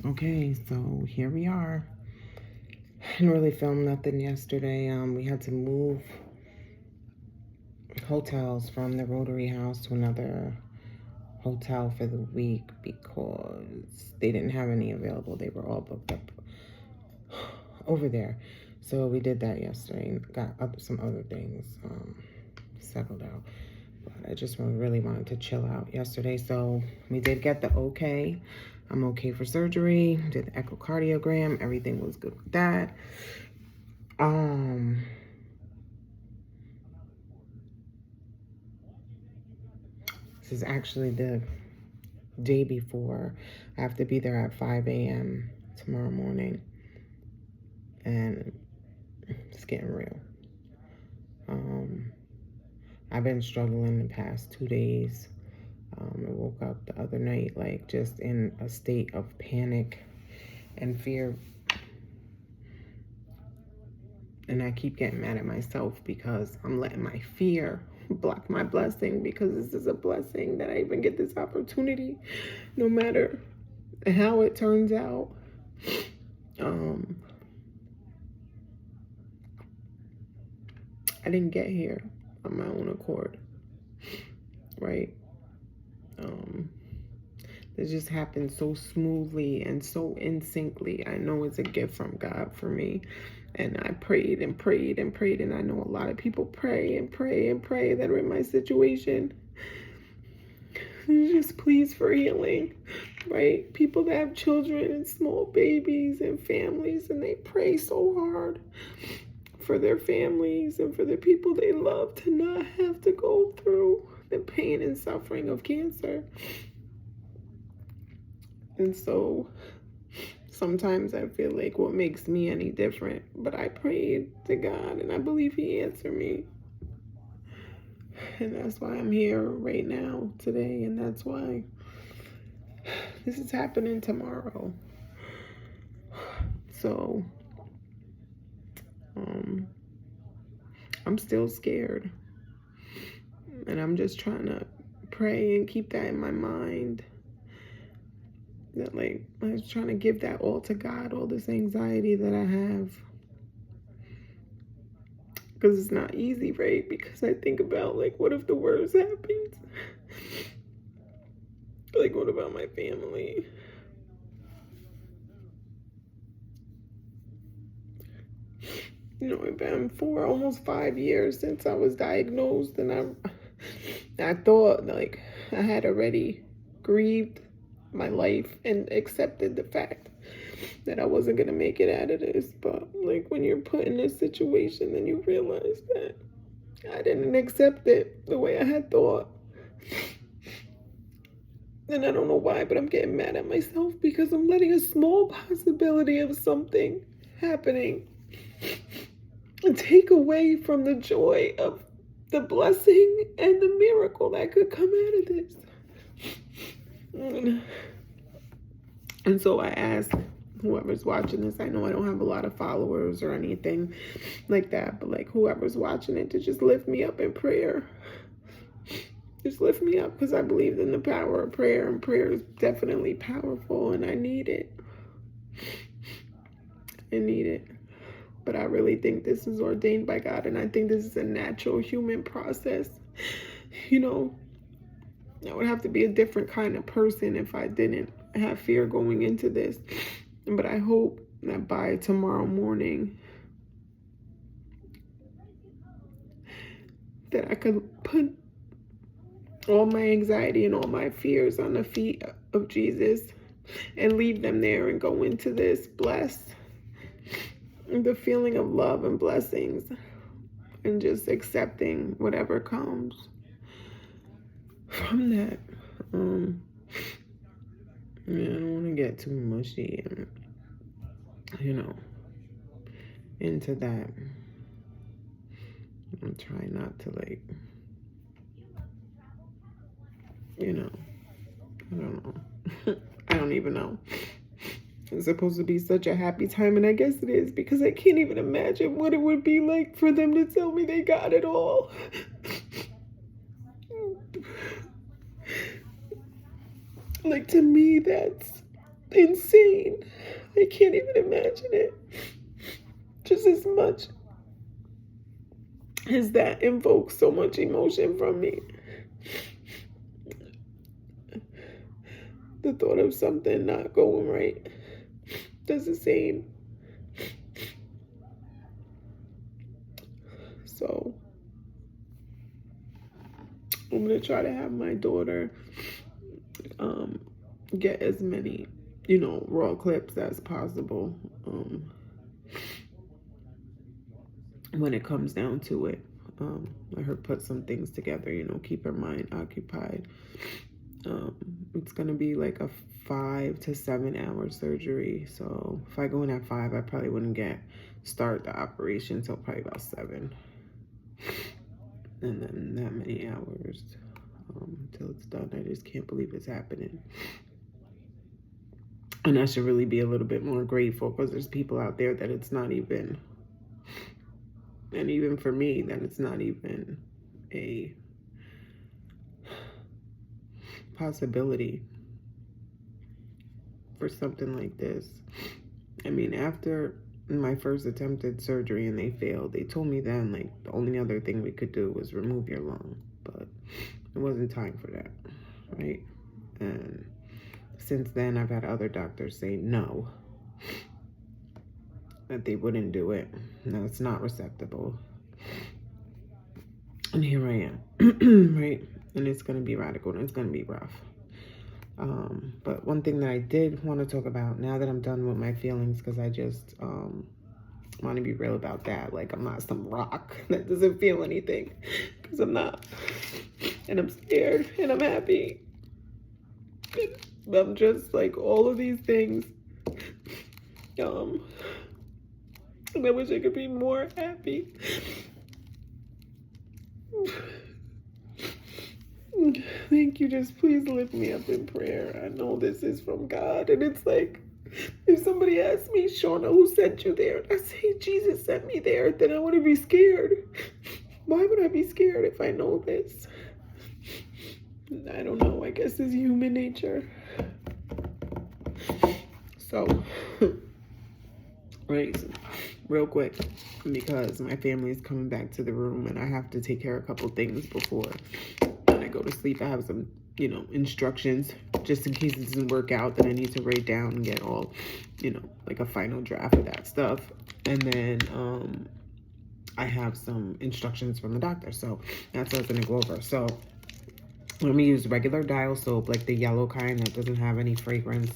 Okay, so here we are. Didn't really film nothing yesterday. We had to move hotels from the Rotary House to another hotel for the week because they didn't have any available. They were all booked up over there. So we did that yesterday and got up some other things settled out. But I just really wanted to chill out yesterday. So we did get the okay. I'm okay for surgery. Did the echocardiogram. Everything was good with that. This is actually the day before. I have to be there at 5 a.m. tomorrow morning. And it's getting real. I've been struggling the past 2 days. I woke up the other night like just in a state of panic and fear. And I keep getting mad at myself because I'm letting my fear block my blessing, because this is a blessing that I even get this opportunity, no matter how it turns out. I didn't get here on my own accord, right? It just happened so smoothly and so in syncly. I know it's a gift from God for me. And I prayed and prayed and prayed. And I know a lot of people pray and pray and pray that are in my situation. Just please for healing, right? People that have children and small babies and families, and they pray so hard for their families and for the people they love to not have to go through the pain and suffering of cancer. And so sometimes I feel like what makes me any different, but I prayed to God and I believe He answered me. And that's why I'm here right now today, and that's why this is happening tomorrow. So I'm still scared, and I'm just trying to pray and keep that in my mind, that like I was trying to give that all to God, all this anxiety that I have, because it's not easy, right? Because I think about, like, what if the worst happens? Like, what about my family? You know, it's been almost 5 years since I was diagnosed, and I thought like I had already grieved my life and accepted the fact that I wasn't gonna make it out of this. But like, when you're put in this situation, then you realize that I didn't accept it the way I had thought. And I don't know why, but I'm getting mad at myself because I'm letting a small possibility of something happening and take away from the joy of the blessing and the miracle that could come out of this. And so I ask whoever's watching this, I know I don't have a lot of followers or anything like that, but like whoever's watching it, to just lift me up in prayer. Just lift me up, because I believe in the power of prayer, and prayer is definitely powerful, and I need it. I need it. But I really think this is ordained by God, and I think this is a natural human process. You know, I would have to be a different kind of person if I didn't have fear going into this. But I hope that by tomorrow morning that I could put all my anxiety and all my fears on the feet of Jesus and leave them there and go into this blessed, the feeling of love and blessings, and just accepting whatever comes from that. I don't want to get too mushy and, into that. I'm trying not to, like, I don't know. I don't even know. It's supposed to be such a happy time, and I guess it is, because I can't even imagine what it would be like for them to tell me they got it all. Like, to me, that's insane. I can't even imagine it. Just as much as that invokes so much emotion from me. The thought of something not going right does the same. So I'm gonna try to have my daughter get as many, raw clips as possible when it comes down to it. Let her put some things together, keep her mind occupied. It's gonna be like a 5 to 7 hour surgery. So if I go in at 5, I probably wouldn't start the operation until probably about 7. And then that many hours till it's done. I just can't believe it's happening. And I should really be a little bit more grateful, because there's people out there that it's not even, and even for me, that it's not even a possibility for something like this. I mean, after my first attempted surgery and they failed, they told me then, like, the only other thing we could do was remove your lung, but it wasn't time for that, right? And since then, I've had other doctors say no, that they wouldn't do it. No, it's not resectable. And here I am, right? And it's going to be radical and it's going to be rough. But one thing that I did want to talk about now that I'm done with my feelings, because I just want to be real about that. Like, I'm not some rock that doesn't feel anything, because I'm not. And I'm scared and I'm happy. I'm just like all of these things. And I wish I could be more happy. Thank you. Just please lift me up in prayer. I know this is from God. And it's like, if somebody asks me, Shauna, who sent you there? And I say, Jesus sent me there, then I wouldn't be scared. Why would I be scared if I know this? I don't know. I guess it's human nature. So, right, real quick, because my family is coming back to the room and I have to take care of a couple things before I go to sleep. I have some, instructions just in case it doesn't work out that I need to write down and get all, like a final draft of that stuff. And then I have some instructions from the doctor. So that's what I was going to go over. So I'm going to use regular dial soap, like the yellow kind that doesn't have any fragrance,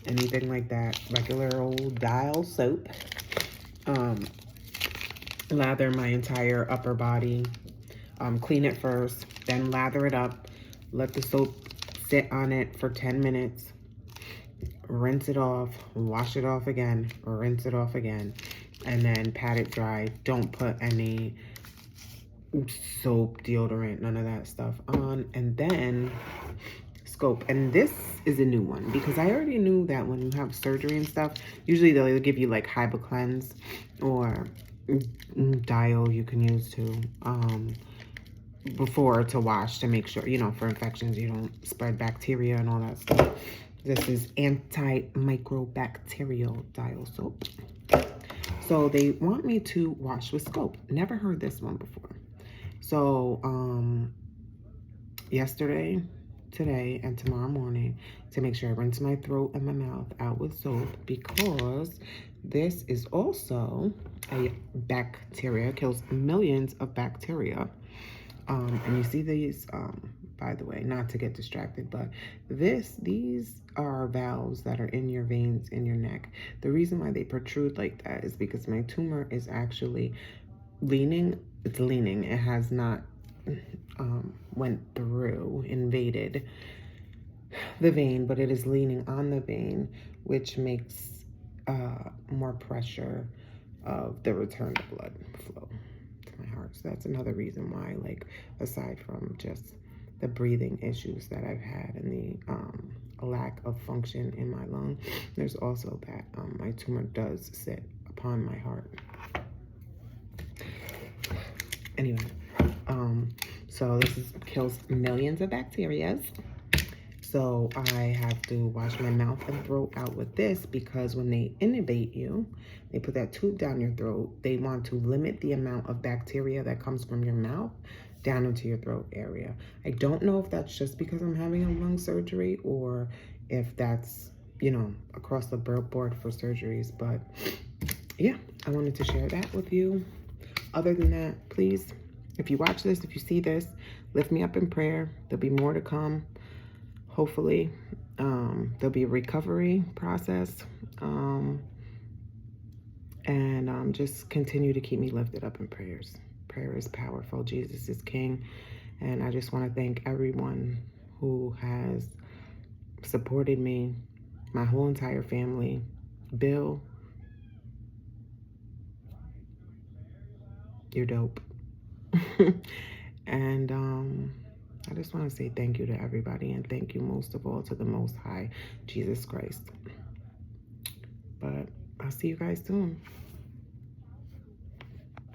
anything like that. Regular old dial soap. Lather my entire upper body. Clean it first, then lather it up. Let the soap sit on it for 10 minutes. Rinse it off, wash it off again, rinse it off again, and then pat it dry. Don't put any soap, deodorant, none of that stuff on. And then scope. And this is a new one, because I already knew that when you have surgery and stuff, usually they'll give you like Hybocleanse or dial you can use too before to wash, to make sure, for infections, you don't spread bacteria and all that stuff. This is antimicrobacterial dial soap. So they want me to wash with scope. Never heard this one before. So yesterday, today, and tomorrow morning, to make sure I rinse my throat and my mouth out with soap, because this is also a bacteria, kills millions of bacteria. And you see these, by the way, not to get distracted, but these are valves that are in your veins in your neck. The reason why they protrude like that is because my tumor is actually leaning. It's leaning. It has not went through, invaded the vein, but it is leaning on the vein, which makes more pressure of the return of blood flow to my heart. So that's another reason why, like, aside from just the breathing issues that I've had and the lack of function in my lung, there's also that my tumor does sit upon my heart. Anyway, so this kills millions of bacteria. So I have to wash my mouth and throat out with this, because when they intubate you, they put that tube down your throat. They want to limit the amount of bacteria that comes from your mouth down into your throat area. I don't know if that's just because I'm having a lung surgery, or if that's, you know, across the board for surgeries. But yeah, I wanted to share that with you. Other than that, please, if you watch this, if you see this, lift me up in prayer. There'll be more to come. Hopefully, there'll be a recovery process. Just continue to keep me lifted up in prayers. Prayer is powerful. Jesus is King. And I just want to thank everyone who has supported me, my whole entire family. Bill, you're dope. And I just want to say thank you to everybody, and thank you most of all to the Most High, Jesus Christ. But I'll see you guys soon.